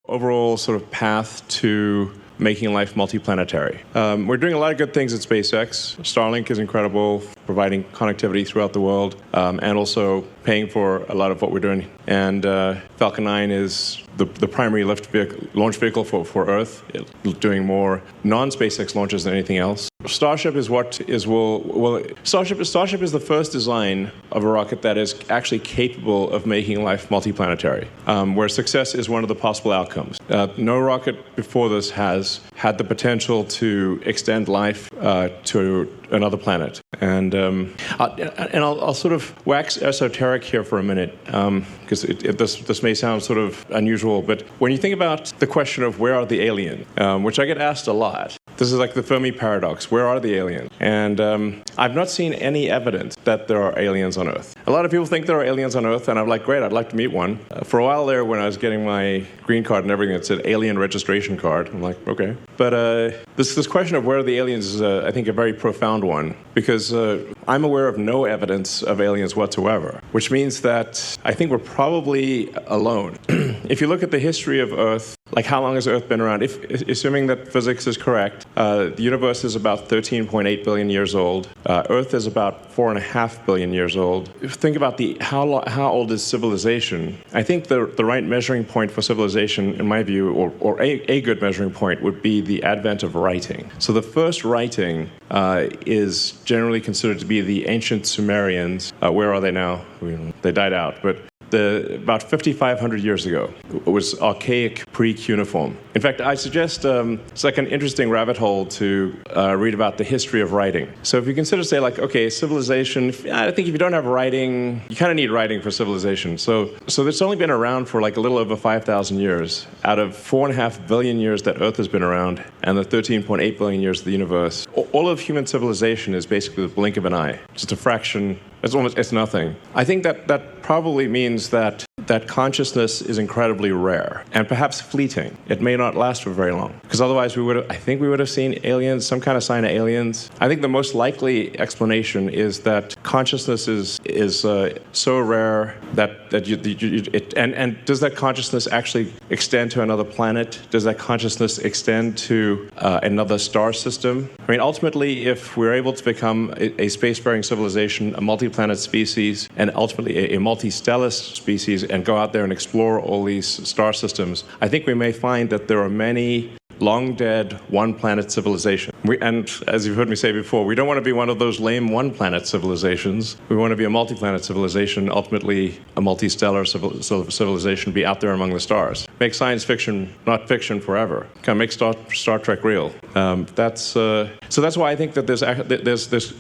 overall sort of path to making life multiplanetary. We're doing a lot of good things at SpaceX. Starlink is incredible, providing connectivity throughout the world, and also paying for a lot of what we're doing. And Falcon 9 is the primary launch vehicle for Earth, doing more non-SpaceX launches than anything else. Starship is Starship is the first design of a rocket that is actually capable of making life multiplanetary, where success is one of the possible outcomes. No rocket before this has had the potential to extend life to another planet. And I'll sort of wax esoteric here for a minute, because this may sound sort of unusual, but when you think about the question of where are the aliens, which I get asked a lot, this is like the Fermi paradox. Where are the aliens? And I've not seen any evidence that there are aliens on Earth. A lot of people think there are aliens on Earth, and I'm like, great, I'd like to meet one. For a while there, when I was getting my green card and everything, it said alien registration card. I'm like, okay. But this question of where are the aliens is, I think, a very profound one, because I'm aware of no evidence of aliens whatsoever, which means that I think we're probably alone. If you look at the history of Earth, like how long has Earth been around? Assuming that physics is correct, the universe is about 13.8 billion years old. Earth is about 4.5 billion years old. If you think about how old is civilization, I think the right measuring point for civilization, in my view, or a good measuring point, would be the advent of writing. So the first writing is generally considered to be the ancient Sumerians. Where are they now? They died out, but about 5,500 years ago. It was archaic pre-cuneiform. In fact, I suggest it's like an interesting rabbit hole to read about the history of writing. So if you consider, say, like, okay, civilization, I think if you don't have writing, you kind of need writing for civilization. So it's only been around for like a little over 5,000 years out of 4.5 billion years that Earth has been around and the 13.8 billion years of the universe. All of human civilization is basically the blink of an eye. Just a fraction. It's nothing. I think that probably means that consciousness is incredibly rare and perhaps fleeting. It may not last for very long, because otherwise we would have seen aliens, some kind of sign of aliens. I think the most likely explanation is that consciousness is so rare that and does that consciousness actually extend to another planet? Does that consciousness extend to another star system? I mean, ultimately, if we're able to become a spacefaring civilization, a multi-planet species, and ultimately a multi-stellar species, and go out there and explore all these star systems, I think we may find that there are many long-dead one-planet civilizations. And as you've heard me say before, we don't want to be one of those lame one-planet civilizations. We want to be a multi-planet civilization, ultimately a multi-stellar civilization, be out there among the stars. Make science fiction not fiction forever. Kind of make Star Trek real. So that's why I think that there's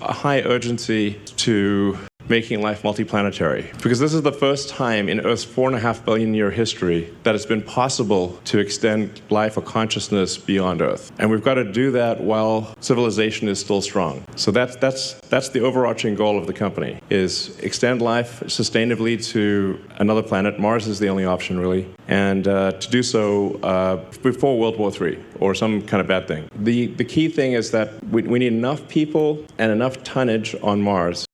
a high urgency to making life multiplanetary, because this is the first time in Earth's 4.5 billion year history that it's been possible to extend life or consciousness beyond Earth. And we've got to do that while civilization is still strong. So that's the overarching goal of the company, is extend life sustainably to another planet. Mars is the only option, really, and to do so before World War III or some kind of bad thing. The key thing is that we need enough people and enough tonnage on Mars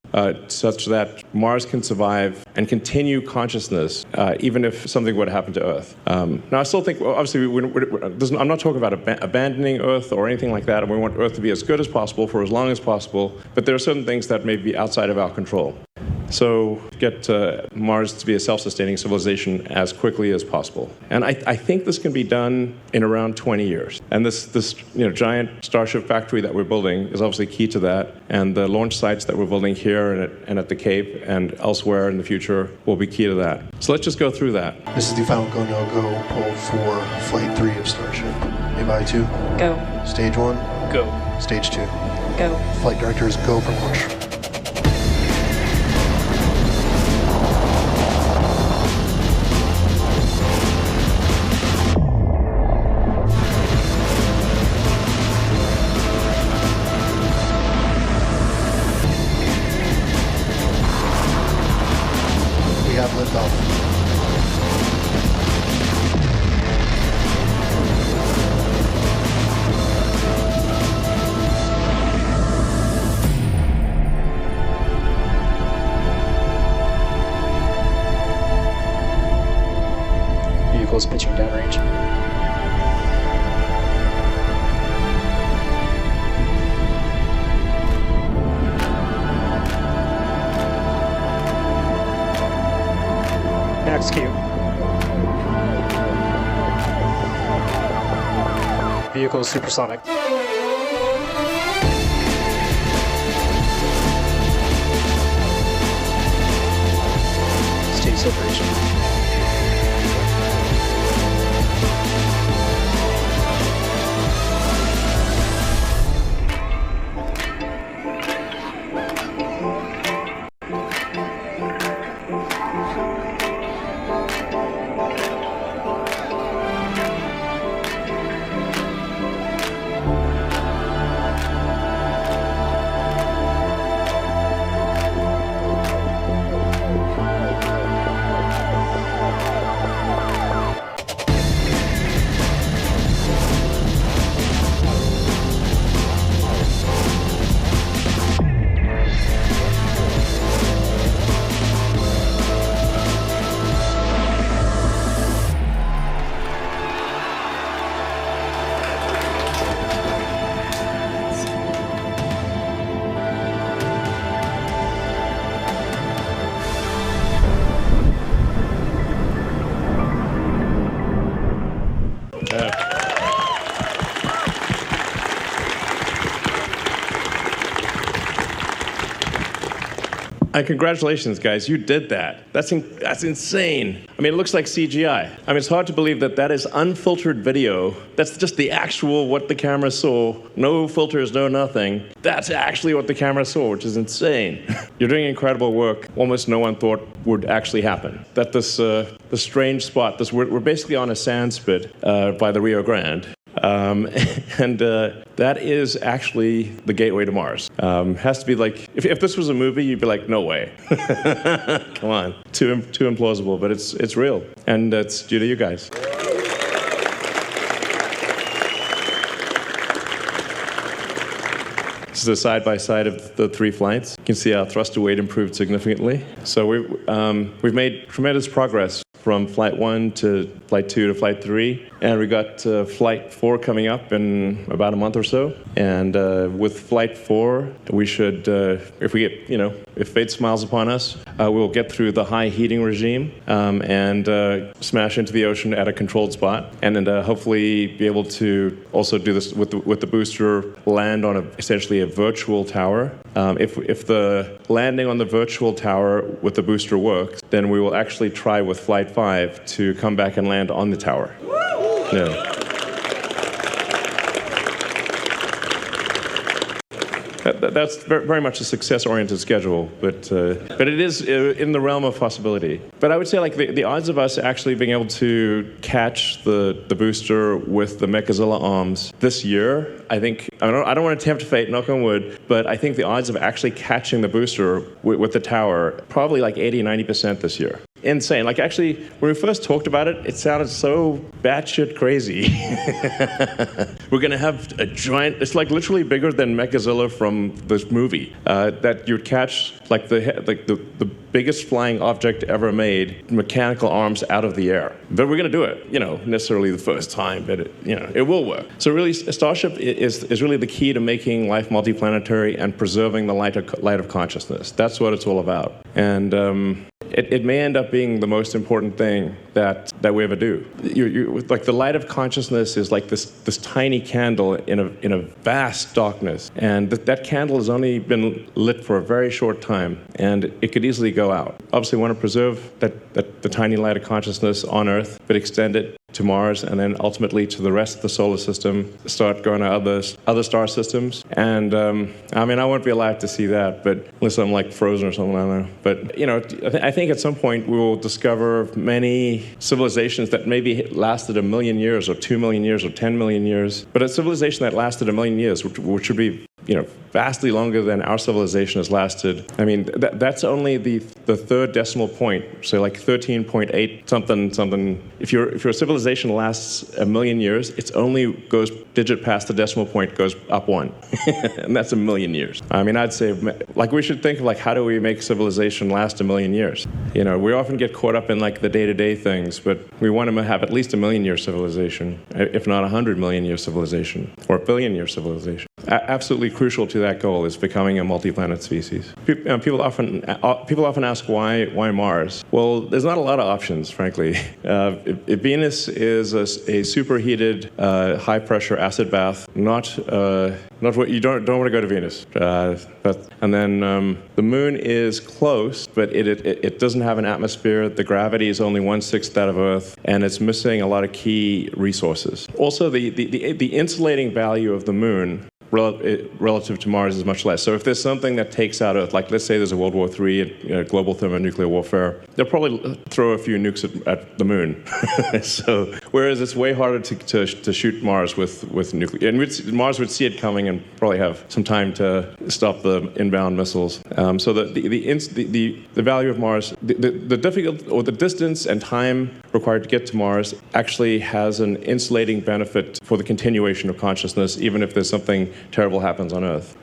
such that Mars can survive and continue consciousness, even if something would happen to Earth. Now, I still think, well, obviously, I'm not talking about abandoning Earth or anything like that, and we want Earth to be as good as possible for as long as possible, but there are certain things that may be outside of our control. So get Mars to be a self-sustaining civilization as quickly as possible. And I think this can be done in around 20 years. And this giant Starship factory that we're building is obviously key to that. And the launch sites that we're building here and at the Cape and elsewhere in the future will be key to that. So let's just go through that. This is the final go, no-go poll for Flight 3 of Starship. Anybody 2? Go. Stage 1? Go. Stage 2? Go. Flight directors, go for launch. We have liftoff. Vehicle is supersonic. Steady separation. And congratulations, guys, you did that. That's insane. I mean, it looks like CGI. I mean, it's hard to believe that that is unfiltered video. That's just the actual what the camera saw. No filters, no nothing. That's actually what the camera saw, which is insane. You're doing incredible work. Almost no one thought would actually happen. That this strange spot, we're basically on a sand spit by the Rio Grande. That is actually the gateway to Mars. Has to be like, if this was a movie, you'd be like, no way. Come on, too implausible, but it's real, and it's due to you guys. This is a side-by-side of the 3 flights. You can see our thruster weight improved significantly. So we've made tremendous progress from Flight 1 to Flight 2 to Flight 3. And we got Flight 4 coming up in about a month or so. And with Flight 4, we should, if we get, if fate smiles upon us, we'll get through the high heating regime and smash into the ocean at a controlled spot. And then hopefully be able to also do this with the booster, land on essentially a virtual tower. If the landing on the virtual tower with the booster works, then we will actually try with Flight 5 to come back and land on the tower. Yeah. That's very much a success-oriented schedule, but it is in the realm of possibility. But I would say, like, the odds of us actually being able to catch the booster with the Mechazilla arms this year, I think, I don't want to tempt fate, knock on wood, but I think the odds of actually catching the booster with the tower, probably like 80-90% this year. Insane. Like, actually, when we first talked about it, it sounded so batshit crazy. We're going to have a giant, it's like literally bigger than Mechazilla from this movie, that you'd catch like the biggest flying object ever made, mechanical arms out of the air. But we're going to do it, necessarily the first time, but it will work. So really, Starship is really the key to making life multiplanetary and preserving the light of consciousness. That's what it's all about. And it may end up being the most important thing that we ever do. Like, the light of consciousness is like this tiny candle in a vast darkness, and that candle has only been lit for a very short time, and it could easily go out. Obviously, we want to preserve the tiny light of consciousness on Earth, but extend it to Mars, and then ultimately to the rest of the solar system, start going to other star systems. And I mean, I won't be alive to see that, but unless I'm like frozen or something, I don't know. But I think at some point we will discover many civilizations that maybe lasted 1 million years, or 2 million years, or 10 million years. But a civilization that lasted 1 million years, which would be vastly longer than our civilization has lasted. I mean, that's only the third decimal point, so like 13.8 something. If your civilization lasts 1 million years, it's only goes digit past the decimal point, goes up 1, and that's 1 million years. I mean, I'd say, like, we should think of, like, how do we make civilization last 1 million years? We often get caught up in, like, the day-to-day things, but we want to have at least 1 million-year civilization, if not 100 million-year civilization, or a billion-year civilization. absolutely crucial to that goal is becoming a multi-planet species. People often ask why Mars. Well, there's not a lot of options, frankly. If Venus is a superheated, high-pressure acid bath, not what you don't want to go to Venus. And then the Moon is close, but it doesn't have an atmosphere. The gravity is only 1/6 that of Earth, and it's missing a lot of key resources. Also, the insulating value of the Moon relative to Mars is much less. So if there's something that takes out Earth, like let's say there's a World War III, global thermonuclear warfare, they'll probably throw a few nukes at the Moon. So whereas it's way harder to shoot Mars with nuclear, and Mars would see it coming and probably have some time to stop the inbound missiles. So the value of Mars, the difficult or the distance and time required to get to Mars actually has an insulating benefit for the continuation of consciousness, even if there's something terrible happens on Earth.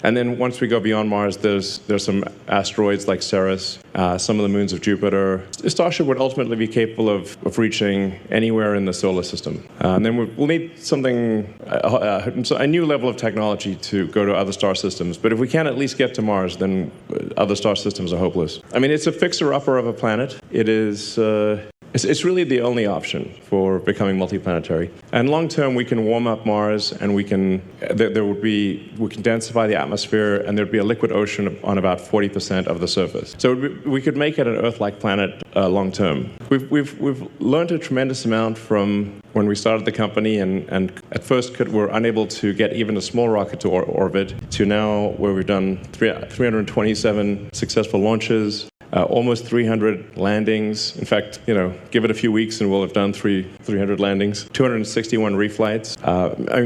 And then once we go beyond Mars, there's some asteroids like Ceres, some of the moons of Jupiter. Starship would ultimately be capable of reaching anywhere in the solar system. And then we'll need something, a new level of technology to go to other star systems. But if we can't at least get to Mars, then other star systems are hopeless. I mean, it's a fixer-upper of a planet. It is... It's really the only option for becoming multiplanetary. And long term, we can warm up Mars, and we can densify the atmosphere, and there'd be a liquid ocean on about 40% of the surface. So we could make it an Earth-like planet long term. We've learned a tremendous amount from when we started the company, and at first were unable to get even a small rocket to orbit, to now where we've done 327 successful launches. Almost 300 landings. In fact, give it a few weeks and we'll have done 300 landings. 261 reflights.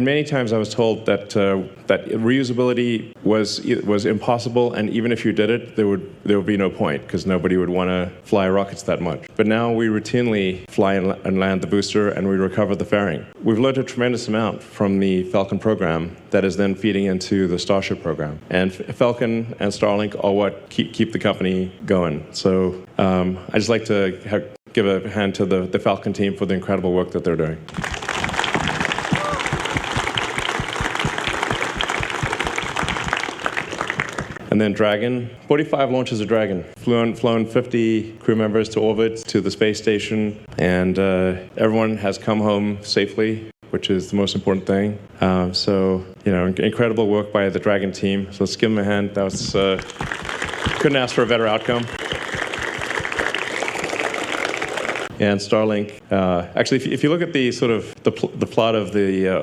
Many times I was told that reusability was impossible, and even if you did it, there would be no point because nobody would want to fly rockets that much. But now we routinely fly and land the booster, and we recover the fairing. We've learned a tremendous amount from the Falcon program that is then feeding into the Starship program. And Falcon and Starlink are what keep the company going. So I'd just like to give a hand to the Falcon team for the incredible work that they're doing. And then Dragon, 45 launches of Dragon. Flown 50 crew members to orbit, to the space station, and everyone has come home safely, which is the most important thing. Incredible work by the Dragon team. So let's give them a hand. That was couldn't ask for a better outcome. And Starlink, actually, if you look at the sort of the plot of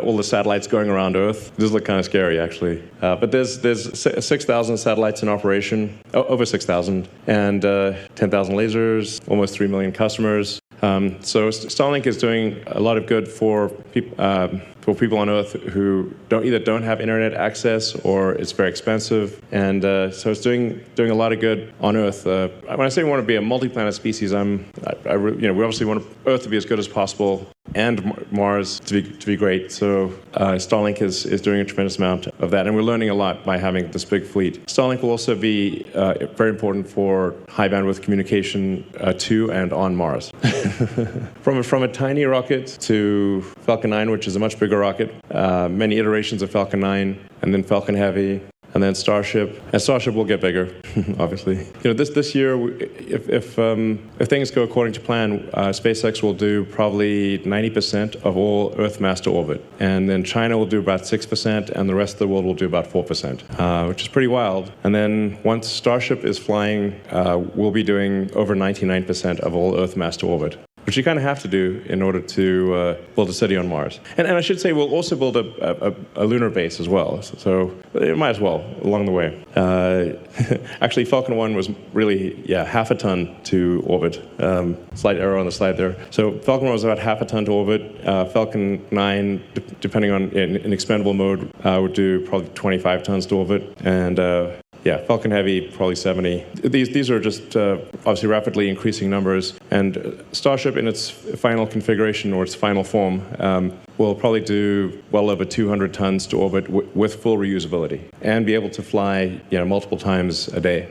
all the satellites going around Earth, this look kind of scary, actually. But there's 6,000 satellites in operation, over 6,000, and 10,000 lasers, almost 3 million customers. So Starlink is doing a lot of good for people on Earth who either don't have internet access or it's very expensive, and so it's doing a lot of good on Earth. When I say we want to be a multi-planet species, we obviously want Earth to be as good as possible and Mars to be great. So Starlink is doing a tremendous amount of that, and we're learning a lot by having this big fleet. Starlink will also be very important for high bandwidth communication to and on Mars. From a tiny rocket to Falcon 9, which is a much bigger rocket, many iterations of Falcon 9, and then Falcon Heavy, and then Starship. And Starship will get bigger, obviously. This year, if things go according to plan, SpaceX will do probably 90% of all Earth mass to orbit, and then China will do about 6%, and the rest of the world will do about 4%, which is pretty wild. And then once Starship is flying, we'll be doing over 99% of all Earth mass to orbit, which you kind of have to do in order to build a city on Mars. And I should say we'll also build a lunar base as well. So it might as well along the way. Actually, Falcon 1 was really, half a ton to orbit. Slight error on the slide there. So Falcon 1 was about half a ton to orbit. Falcon 9, depending on in expendable mode, would do probably 25 tons to orbit. And Falcon Heavy, probably 70. These are just obviously rapidly increasing numbers, and Starship in its final configuration or its final form will probably do well over 200 tons to orbit with full reusability and be able to fly multiple times a day.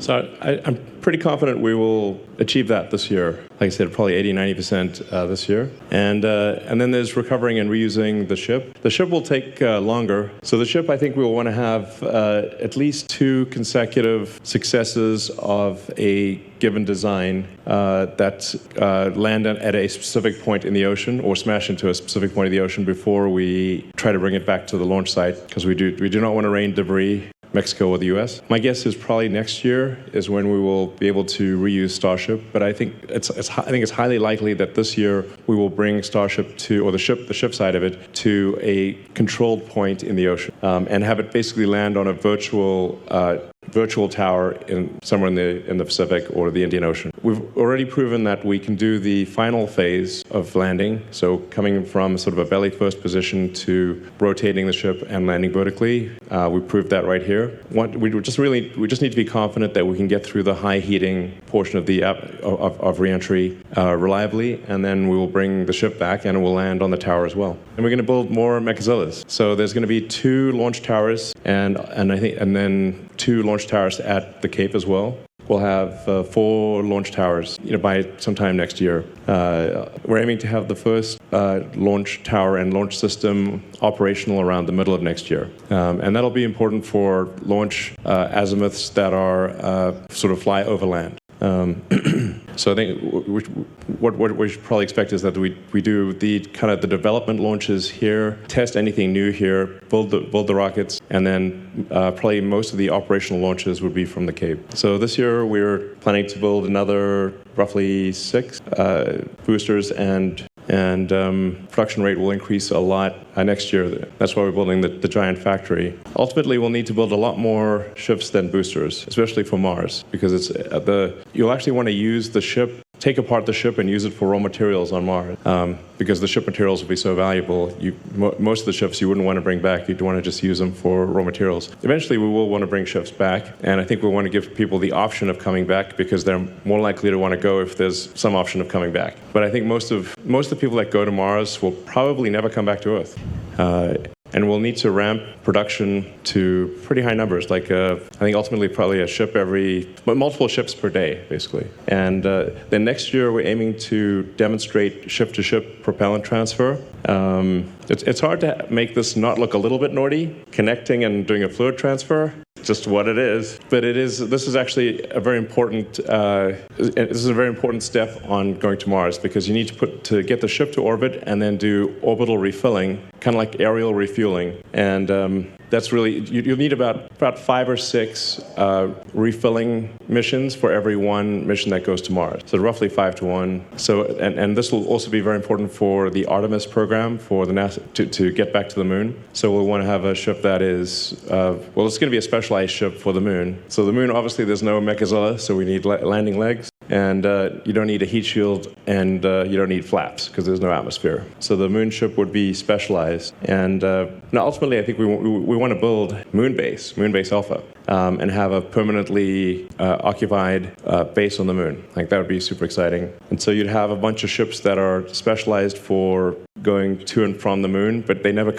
I'm pretty confident we will achieve that this year. Like I said, probably 80-90% this year. And then there's recovering and reusing the ship. The ship will take longer. So the ship, I think we will want to have at least 2 consecutive successes of a given design that land at a specific point in the ocean or smash into a specific point of the ocean before we try to bring it back to the launch site, because we do not want to rain debris Mexico or the U.S. My guess is probably next year is when we will be able to reuse Starship. But I think it's highly likely that this year we will bring Starship to, or the ship side of it, to a controlled point in the ocean and have it basically land on a virtual tower somewhere in the Pacific or the Indian Ocean. We've already proven that we can do the final phase of landing, so coming from sort of a belly first position to rotating the ship and landing vertically. We proved that right here. We just need to be confident that we can get through the high heating portion of reentry reliably, and then we will bring the ship back and it will land on the tower as well. And we're going to build more Mechazillas. So there's going to be 2 launch towers and then 2 launch towers at the Cape as well. We'll have 4 launch towers, by sometime next year. We're aiming to have the first launch tower and launch system operational around the middle of next year, and that'll be important for launch azimuths that are sort of fly over land. So I think what we should probably expect is that we do the development launches here, test anything new here, build the rockets, and then probably most of the operational launches would be from the Cape. So this year we're planning to build another roughly 6 boosters, and production rate will increase a lot next year. That's why we're building the giant factory. Ultimately, we'll need to build a lot more ships than boosters, especially for Mars, because you'll actually want to use the ship, take apart the ship and use it for raw materials on Mars, because the ship materials will be so valuable. Most of the ships you wouldn't want to bring back. You'd want to just use them for raw materials. Eventually, we will want to bring ships back, and I think we want to give people the option of coming back, because they're more likely to want to go if there's some option of coming back. But I think most of the people that go to Mars will probably never come back to Earth. And we'll need to ramp production to pretty high numbers, like I think ultimately probably multiple ships per day, basically. And then next year we're aiming to demonstrate ship-to-ship propellant transfer. It's hard to make this not look a little bit naughty, connecting and doing a fluid transfer. Just what it is, but this is actually a very important step on going to Mars, because you need to get the ship to orbit and then do orbital refilling, kind of like aerial refueling, and that's really you'll need about 5 or 6 refilling missions for every 1 mission that goes to Mars. So roughly 5 to 1. So and this will also be very important for the Artemis program for the NASA to get back to the moon. So we'll want to have a ship that is it's going to be a specialized ship for the moon. So the moon, obviously, there's no Mechazilla, so we need landing legs. And you don't need a heat shield, and you don't need flaps because there's no atmosphere. So the moon ship would be specialized. And now ultimately, I think we want to build Moonbase Alpha, and have a permanently occupied base on the moon. Like, that would be super exciting. And so you'd have a bunch of ships that are specialized for going to and from the moon, but they never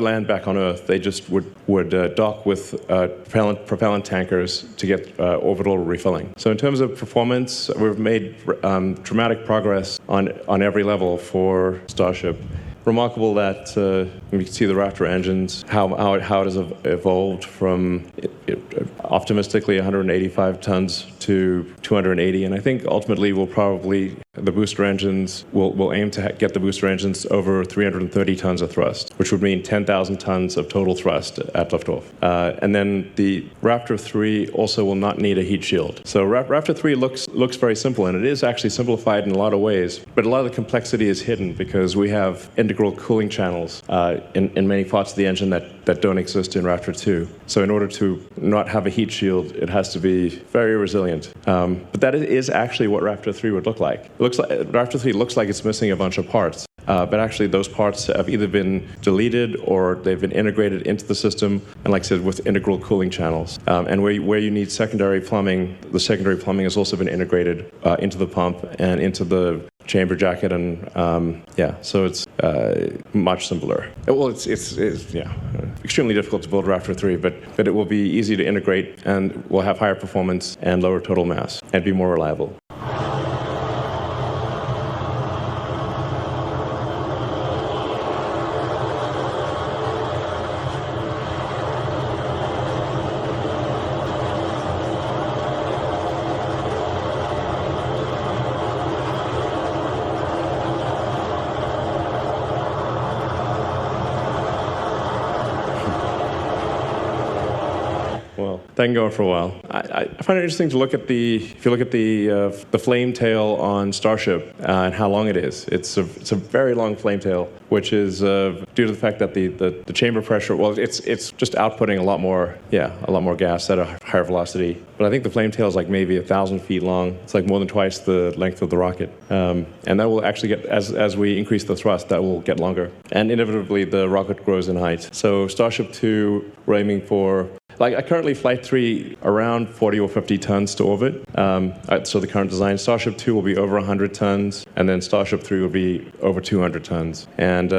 land back on Earth. They just would dock with propellant tankers to get orbital refilling. So in terms of performance, we've made dramatic progress on every level for Starship. Remarkable that we can see the Raptor engines, how it has evolved from optimistically 185 tons to 280, and I think ultimately the booster engines will aim to get the booster engines over 330 tons of thrust, which would mean 10,000 tons of total thrust at liftoff. And then the Raptor 3 also will not need a heat shield. So Raptor 3 looks very simple, and it is actually simplified in a lot of ways, but a lot of the complexity is hidden because we have integral cooling channels in many parts of the engine that don't exist in Raptor 2. So in order to not have a heat shield, it has to be very resilient. But that is actually what Raptor 3 would look like. Raptor 3 looks like it's missing a bunch of parts. But actually those parts have either been deleted or they've been integrated into the system, and like I said, with integral cooling channels. And where you need secondary plumbing, the secondary plumbing has also been integrated into the pump and into the chamber jacket, and so it's much simpler. Well, it's extremely difficult to build Raptor 3, but it will be easy to integrate and will have higher performance and lower total mass and be more reliable. Well, that can go on for a while. I find it interesting to look at if you look at the flame tail on Starship and how long it is. It's a very long flame tail, which is due to the fact that the chamber pressure, well, it's just outputting a lot more gas at a higher velocity. But I think the flame tail is like maybe 1,000 feet long. It's like more than twice the length of the rocket. And that will actually get, as we increase the thrust, that will get longer. And inevitably, the rocket grows in height. So Starship 2, we're aiming for, currently Flight 3 around 40 or 50 tons to orbit. So the current design, Starship 2 will be over 100 tons, and then Starship 3 will be over 200 tons. And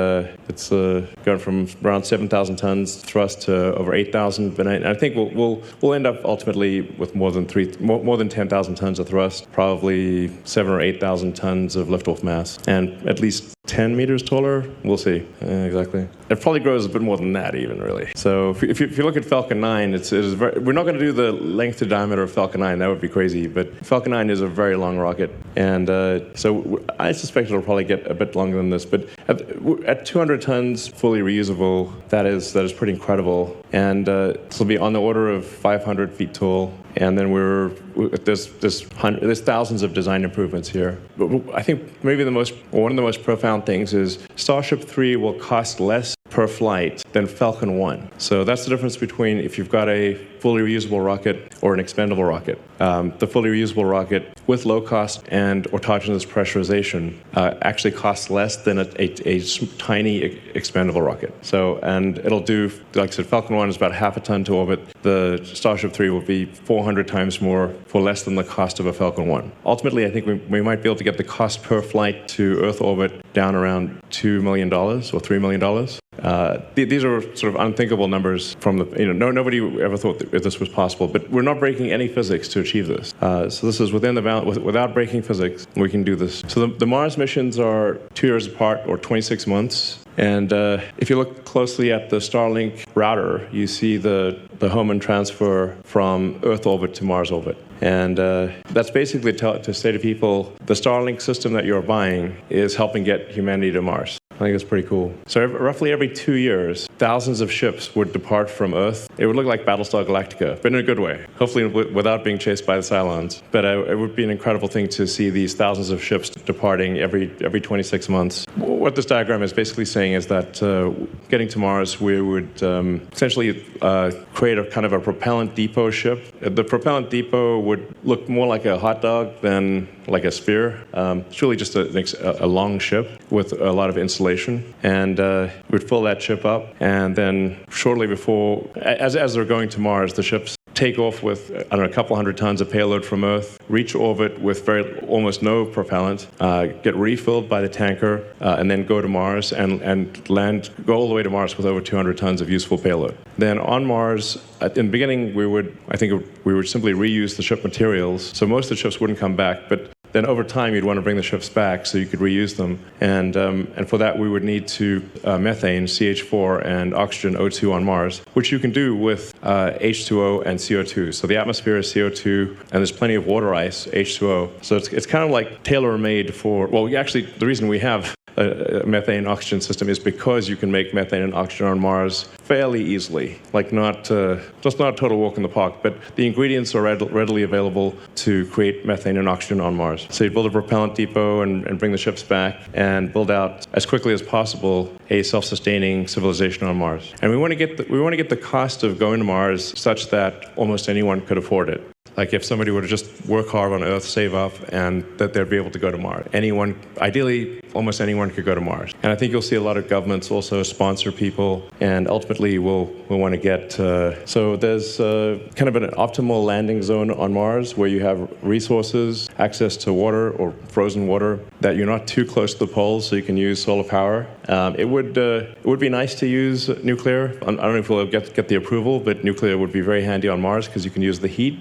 it's going from around 7,000 tons thrust to over 8,000. But I think we'll end up ultimately with more than 10,000 tons of thrust, probably 7,000 or 8,000 tons of liftoff mass, and at least 10 meters taller. We'll see exactly. It probably grows a bit more than that, even really. So if you look at Falcon 9, we're not going to do the length to diameter of Falcon 9. That would be crazy. But Falcon 9 is a very long rocket, and so I suspect it'll probably get a bit longer than this. But at 200 tons, fully reusable, that is pretty incredible. And this will be on the order of 500 feet tall. And then there's thousands of design improvements here. But I think maybe one of the most profound things is Starship 3 will cost less per flight than Falcon 1. So that's the difference between if you've got a fully reusable rocket or an expendable rocket. The fully reusable rocket with low cost and autogenous pressurization actually costs less than a tiny expendable rocket. So, and it'll do, like I said, Falcon 1 is about half a ton to orbit. The Starship 3 will be 400 times more for less than the cost of a Falcon 1. Ultimately, I think we might be able to get the cost per flight to Earth orbit down around $2 million or $3 million. These are sort of unthinkable numbers from nobody ever thought that this was possible, but we're not breaking any physics to achieve this. So this is within the bound, without breaking physics, we can do this. So the Mars missions are 2 years apart, or 26 months. And if you look closely at the Starlink router, you see the Hohmann transfer from Earth orbit to Mars orbit. And that's basically to say to people, the Starlink system that you're buying is helping get humanity to Mars. I think it's pretty cool. So roughly every 2 years, thousands of ships would depart from Earth. It would look like Battlestar Galactica, but in a good way. Hopefully without being chased by the Cylons. But it would be an incredible thing to see these thousands of ships departing every 26 months. What this diagram is basically saying is that getting to Mars, we would essentially create a kind of a propellant depot ship. The propellant depot would look more like a hot dog than like a sphere. It's really just a long ship with a lot of insulation. And we'd fill that ship up, and then shortly before, as they're going to Mars, the ships take off with, a couple hundred tons of payload from Earth, reach orbit with almost no propellant, get refilled by the tanker, and then go to Mars and land, go all the way to Mars with over 200 tons of useful payload. Then on Mars, in the beginning, we would simply reuse the ship materials, so most of the ships wouldn't come back, but then over time, you'd want to bring the ships back so you could reuse them. And for that, we would need methane, CH4, and oxygen, O2 on Mars, which you can do with H2O and CO2. So the atmosphere is CO2, and there's plenty of water ice, H2O. So it's kind of like tailor-made for, the reason we have a methane oxygen system is because you can make methane and oxygen on Mars fairly easily. Just not a total walk in the park, but the ingredients are readily available to create methane and oxygen on Mars. So you build a propellant depot and bring the ships back and build out as quickly as possible a self-sustaining civilization on Mars. And we want to get the cost of going to Mars such that almost anyone could afford it. Like if somebody were to just work hard on Earth, save up, and that they'd be able to go to Mars. Anyone, ideally, almost anyone could go to Mars. And I think you'll see a lot of governments also sponsor people, and ultimately we'll want to get, so there's kind of an optimal landing zone on Mars where you have resources, access to water or frozen water, that you're not too close to the poles so you can use solar power. It would be nice to use nuclear. I don't know if we'll get the approval, but nuclear would be very handy on Mars because you can use the heat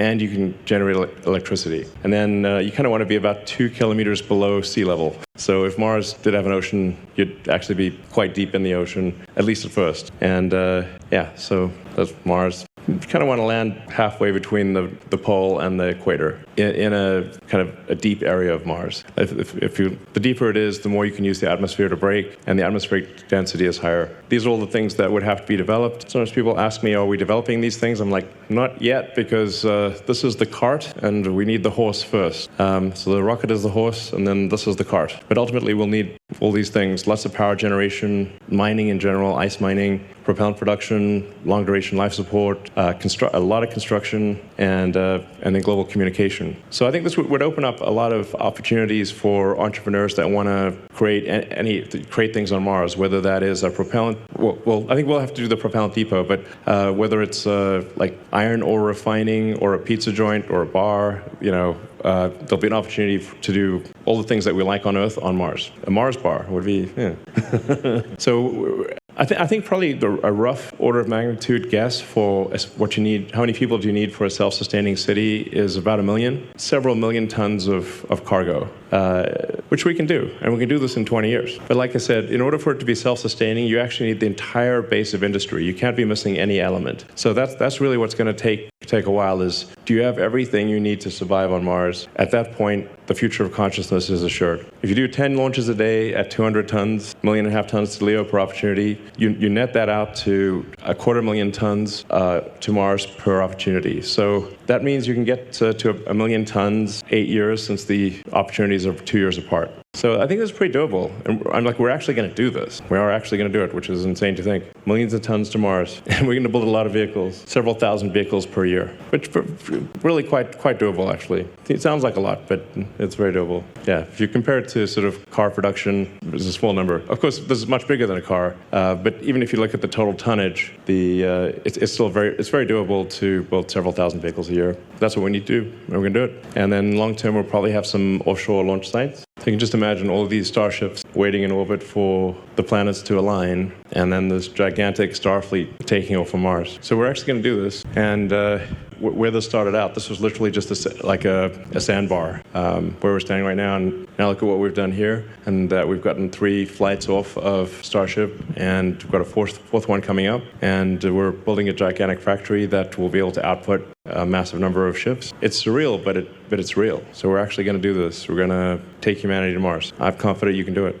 and you can generate electricity. And then you kind of want to be about 2 kilometers below sea level. So if Mars did have an ocean, you'd actually be quite deep in the ocean, at least at first. And so that's Mars. You kind of want to land halfway between the pole and the equator in a kind of a deep area of Mars. The deeper it is, the more you can use the atmosphere to brake, and the atmospheric density is higher. These are all the things that would have to be developed. Sometimes people ask me, are we developing these things? I'm like, not yet, because this is the cart, and we need the horse first. So the rocket is the horse, and then this is the cart. But ultimately, we'll need all these things, lots of power generation, mining in general, ice mining, propellant production, long-duration life support, a lot of construction, and then global communication. So I think this would open up a lot of opportunities for entrepreneurs that want to create things on Mars, whether that is a propellant. Well, I think we'll have to do the propellant depot, but whether it's like iron ore refining or a pizza joint or a bar, there'll be an opportunity to do all the things that we like on Earth on Mars. A Mars bar would be, yeah. So I think probably a rough order of magnitude guess for what you need, how many people do you need for a self-sustaining city is about 1 million, several million tons of cargo, which we can do, and we can do this in 20 years. But like I said, in order for it to be self-sustaining, you actually need the entire base of industry. You can't be missing any element. So that's really what's going to take a while is, do you have everything you need to survive on Mars? At that point, the future of consciousness is assured. If you do 10 launches a day at 200 tons, 1.5 million tons to LEO per opportunity, you net that out to 250,000 tons to Mars per opportunity. So that means you can get to 1 million tons 8 years, since the opportunities are 2 years apart. So I think that's pretty doable. And I'm like, we're actually going to do this. We are actually going to do it, which is insane to think. Millions of tons to Mars. And we're going to build a lot of vehicles, several thousand vehicles per year, which really quite doable, actually. It sounds like a lot, but it's very doable. Yeah, if you compare it to sort of car production, it's a small number. Of course, this is much bigger than a car, but even if you look at the total tonnage, it's still very doable to build several thousand vehicles a year. That's what we need to do, and we're going to do it. And then long term, we'll probably have some offshore launch sites. So you can just imagine all of these starships waiting in orbit for the planets to align, and then this gigantic Starfleet taking off from Mars. So we're actually going to do this. And where this started out, this was literally just a sandbar where we're standing right now. And now look at what we've done here. And we've gotten 3 flights off of Starship, and we've got a fourth one coming up. And we're building a gigantic factory that will be able to output a massive number of ships. It's surreal, but it's real. So we're actually going to do this. We're going to take humanity to Mars. I'm confident you can do it.